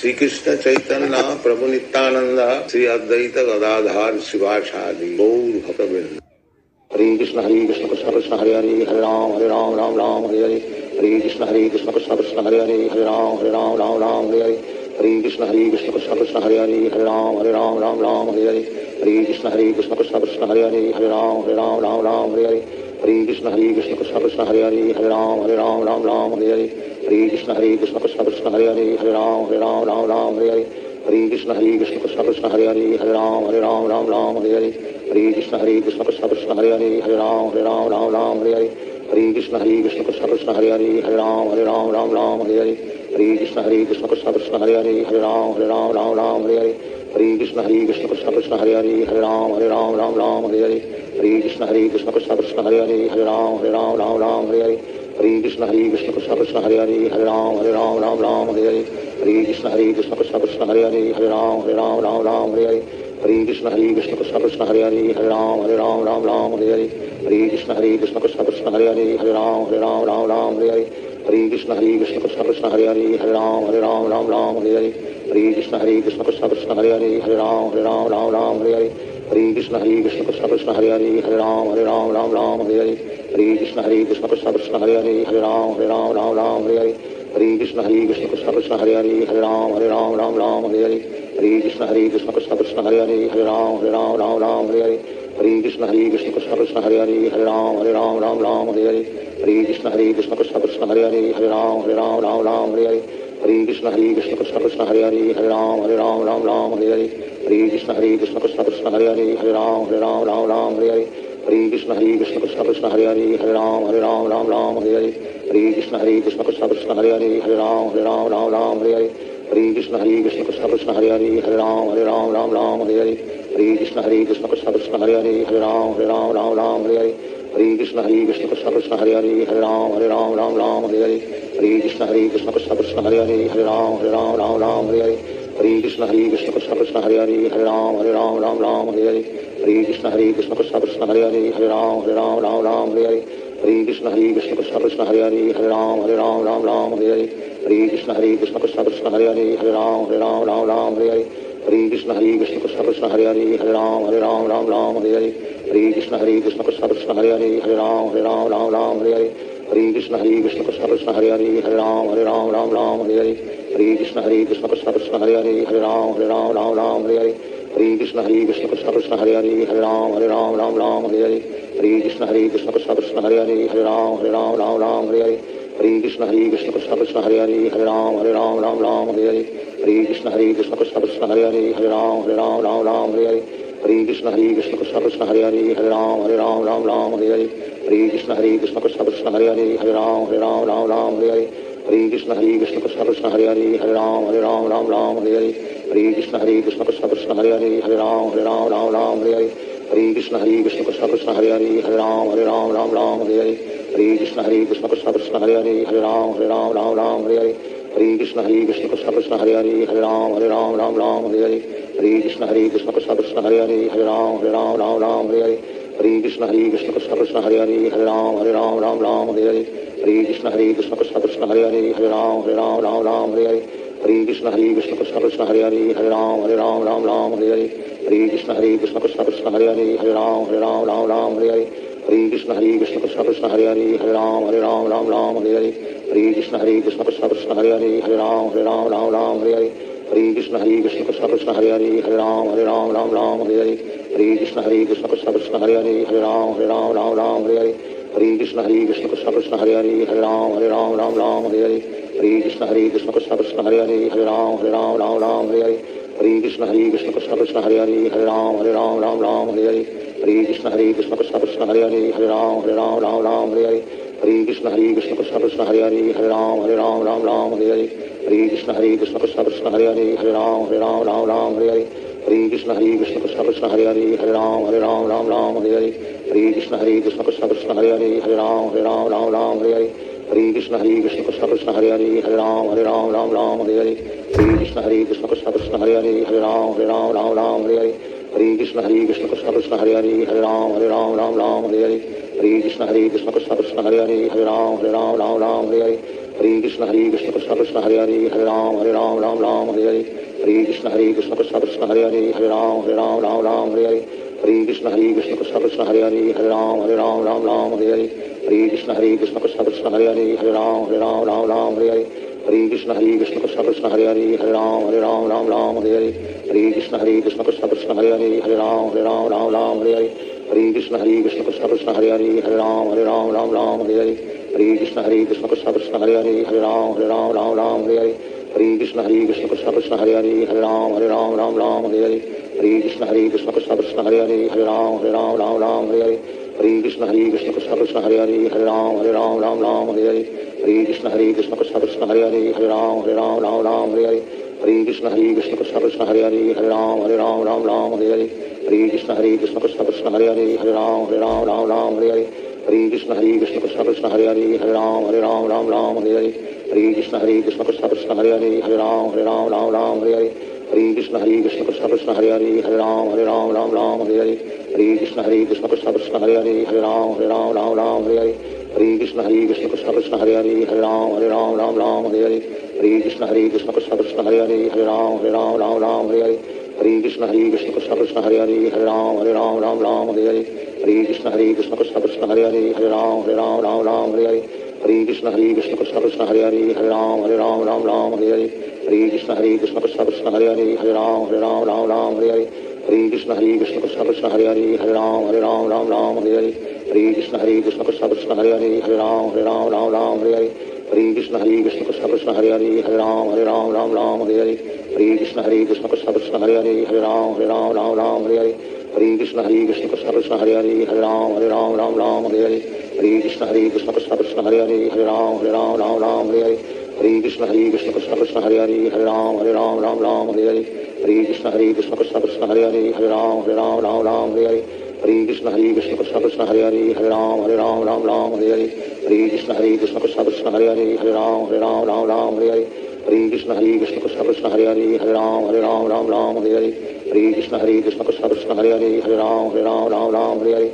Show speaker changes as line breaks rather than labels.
Shri Krishna Chaitanya Prabhu Nityanand Shri Advaita Gadadhar शिवासादि Gaur भक्तवृंद। Hare Krishna Krishna Krishna Hare Hare Hare Ram Ram Ram Hare Hare. Hare Krishna Krishna Krishna Hare Hare Hare Ram Ram Hare Hare. Hare Krishna Krishna Krishna Hare Hare Hare Ram Ram Hare Hare. Hare Krishna Krishna Krishna Hare Hare Hare Ram Hare Hare. Hare Krishna Krishna Krishna Hare Hare Hare Ram Hare Hare. Hare Krishna Krishna Krishna Hare Hare Hare Ram Hare Hare. Hare Krishna Krishna Krishna Hare Hare Hare Ram Hare Hare. Hare Krishna Krishna Krishna Hare Hare Hare Ram Hare Hare. Hare Krishna Krishna Krishna Hare Hare Hare Ram Hare Hare. Hare Krishna Krishna Krishna Krishna Hare Hare Hare Ram Hare Hare. Hare Krishna Krishna Krishna Hare Hare Hare Ram Hare Hare. Hare Krishna Krishna Krishna Krishna Hare Hare Hare Ram Hare Hare. Hare Krishna Krishna Krishna Hare Hare Hare Ram Hare Hare. Hare Krishna Krishna Krishna Krishna Hare Hare Hare Ram Hare Hare. Hare Krishna Krishna Krishna Krishna Hare Hare Hare Ram Hare Hare. Hare Krishna Krishna Krishna Krishna Hare Hare Hare Ram Hare Hare. Hare Krishna Krishna Krishna Krishna Hare Hare Hare Ram Hare Hare. Hare Krishna Krishna Krishna Krishna Hare Hare Hare Ram Hare Hare. Hare Krishna Krishna Krishna Krishna Hare Hare Hare Ram Hare Hare. Hare Krishna Krishna Krishna Krishna Hare Hare Hare Ram Hare Hare. Hare Krishna Krishna Krishna Krishna Hare Hare Hare Ram Hare Hare. Hare Krishna Krishna Krishna Krishna Hare Hare Hare Ram Hare Hare. Hare Krishna Krishna Krishna Krishna Hare Hare Hare Ram Hare Hare. Hare Krishna Krishna Krishna Krishna Hare Hare Hare Ram Hare Hare. Hare Krishna Krishna Krishna Krishna Hare Hare Hare Ram Hare Hare. Hare Krishna Krishna Krishna Krishna Hare Hare Hare Ram Hare Hare. Hare Krishna Krishna Krishna Krishna Hare Hare Hare Ram Hare Hare. Hare Krishna Krishna Krishna Krishna Hare Hare Hare Ram Hare Hare. Hare Krishna Krishna Krishna Krishna Hare Hare Hare Ram Hare Hare. Hare Krishna Krishna Krishna Krishna Hare Hare Hare Ram Hare Hare. Hare Krishna Krishna Krishna Krishna Hare Hare Hare Ram Hare Hare. Hare Krishna Krishna Krishna Krishna Hare Hare Hare Ram Hare Hare. Hare Krishna Krishna Krishna Krishna Hare Hare Hare Ram Hare Hare. Hare Krishna Krishna Krishna Krishna Hare Hare Hare Ram Hare Hare. Hare Krishna Krishna Krishna Krishna Hare Hare Hare Ram Hare Hare. Hare Krishna Krishna Krishna Krishna Hare Hare Hare Ram Hare Hare. Hare Krishna Krishna Krishna Krishna Hare Hare Hare Ram Hare Hare. Hare Krishna Krishna Krishna Krishna Hare Hare Hare Ram Hare Hare. Hare Krishna Krishna Krishna Krishna Hare Hare Hare Ram Hare Hare. Hare Krishna Krishna Krishna Krishna Hare Hare Hare Ram Hare Hare. Hare Krishna Krishna Krishna Krishna Hare Hare Hare Ram Hare Hare. Hare Krishna Krishna Krishna Krishna Hare Hare Hare Ram Hare Hare. Hare Krishna Krishna Krishna Krishna Hare Hare Hare Ram Hare Hare. Hare Krishna Krishna Krishna Krishna Hare Hare Hare Ram Hare Hare. Hare Krishna Krishna Krishna Krishna Hare Hare Hare Ram Hare Hare. Hare Krishna Krishna Krishna Krishna Hare Hare Hare Ram Hare Hare. Hare Krishna Krishna Krishna Krishna Hare Hare Hare Ram Hare Hare. Hare Krishna Krishna Krishna Krishna Hare Hare Hare Ram Hare Hare. Hare Krishna Krishna Krishna Krishna Hare Hare Hare Ram Hare Hare. Hare Krishna Krishna Krishna Krishna Hare Hare Hare Ram Hare Hare. Hare Krishna Krishna Krishna Krishna Hare Hare Hare Ram Hare Hare. Hare Krishna Krishna Krishna Krishna Hare Hare Hare Ram Hare Hare. Hare Krishna Krishna Krishna Krishna Hare Hare Hare Ram Hare Hare. Hare Krishna Krishna Krishna Krishna Hare Hare Hare Ram Hare Hare. Hare Krishna Krishna Krishna Krishna Hare Hare Hare Ram Hare Hare. Hare Krishna Krishna Krishna Krishna Hare Hare Hare Ram Hare Hare. Hare Krishna Krishna Krishna Krishna Hare Hare Hare Ram Hare Hare. Hare Krishna Krishna Krishna Krishna Hare Hare Hare Ram Hare Hare. Hare Krishna Krishna Krishna Krishna Hare Hare Hare Ram Hare Hare. Hare Krishna Krishna Krishna Krishna Hare Hare Hare Ram Hare Hare. Hare Krishna Krishna Krishna Krishna Hare Hare Hare Ram Hare Hare. Hare Krishna Krishna Krishna Krishna Hare Hare Hare Ram Hare Hare. Hare Krishna Krishna Krishna Krishna Hare Hare Hare Ram Hare Hare. Hare Krishna Krishna Krishna Krishna Hare Hare Hare Ram Hare Hare. Hare Krishna Krishna Krishna Krishna Hare Hare Hare Ram Hare Hare. Hare Krishna Krishna Krishna Krishna Hare Hare Hare Ram Hare Hare. Hare Krishna Krishna Krishna Krishna Hare Hare Hare Ram Hare Hare. Hare Krishna Krishna Krishna Krishna Hare Hare Hare Ram Hare Hare. Hare Krishna Krishna Krishna Krishna Hare Hare Hare Ram Hare Hare. Hare Krishna Krishna Krishna Krishna Hare Hare Hare Ram Hare Hare. Hare Krishna Krishna Krishna Krishna Hare Hare Hare Ram Hare Hare. Hare Krishna Krishna Krishna Krishna Hare Hare Hare Ram Hare Hare. Hare Krishna Krishna Krishna Hare Hare Hare Ram Ram Ram Hare Hare Hare Krishna Krishna Krishna Hare Hare Hare Ram Ram Hare Hare Hare Krishna Krishna Krishna Hare Hare Hare Ram Ram Hare Hare Hare Krishna Krishna Krishna Hare Hare Hare Ram Ram Hare Hare Hare Krishna Krishna Krishna Hare Hare Hare Ram Ram Hare Hare Hare Krishna Krishna Krishna Krishna Hare Hare Hare Ram Ram Hare Hare Hare Krishna Krishna Krishna Krishna Hare Hare Hare Ram Ram Hare Hare Hare Krishna Krishna Krishna Krishna Hare Hare Hare Ram Hare Hare Hare Krishna Krishna Krishna Krishna Hare Hare Hare Ram Hare Hare Hare Krishna Krishna Krishna Krishna Hare Hare Hare Ram Hare Hare Hare Krishna Krishna Krishna Krishna Hare Hare Hare Ram Hare Hare Hare Krishna Krishna Krishna Krishna Hare Hare Hare Ram Hare Hare Hare Krishna Krishna Krishna Krishna Hare Hare Hare Ram Hare Hare Hare Krishna Krishna Krishna Krishna Hare Hare Hare Ram Hare Hare Hare Krishna Krishna Krishna Krishna Hare Hare Hare Ram Hare Hare Hare Krishna Krishna Krishna Krishna Hare Hare Hare Ram Hare Hare Hare Krishna Krishna Krishna Krishna Hare Hare Hare Ram Hare Hare Hare Krishna Krishna Krishna Krishna Hare Hare Hare Ram Hare Hare Hare Krishna Krishna Krishna Krishna Hare Hare Hare Ram Hare Hare Hare Krishna Krishna Krishna Krishna Hare Hare Hare Ram Hare Hare Hare Krishna Krishna Krishna Krishna Hare Hare Hare Ram Hare Hare Hare Krishna Krishna Krishna Krishna Hare Hare Hare Ram Hare Hare Hare Krishna Krishna Krishna Krishna Hare Hare Hare Ram Hare Hare Hare Krishna Krishna Krishna Krishna Hare Hare Hare Ram Hare Hare Hare Krishna Krishna Krishna Krishna Hare Hare Hare Ram Hare Hare Hare Krishna Krishna Krishna Krishna Hare Hare Hare Ram Hare Hare Hare Krishna Krishna Krishna Krishna Hare Hare Hare Ram Hare Hare Hare Krishna Krishna Krishna Krishna Hare Hare Hare Ram Hare Hare Hare Krishna Krishna Krishna Krishna Hare Hare Hare Ram Hare Hare Hare Krishna Krishna Krishna Krishna Hare Hare Hare Ram Hare Hare Hare Krishna Krishna Krishna Krishna Hare Hare Hare Ram Hare Hare Hare Krishna Krishna Krishna Krishna Hare Hare Hare Ram Hare Hare Hare Krishna Krishna Krishna Krishna Hare Hare Hare Ram Hare Hare Hare Krishna Krishna Krishna Krishna Hare Hare Hare Ram Hare Hare Hare Krishna Krishna Krishna Krishna Hare Hare Hare Ram Hare Hare Hare Krishna Krishna Krishna Krishna Hare Hare Hare Ram Hare Hare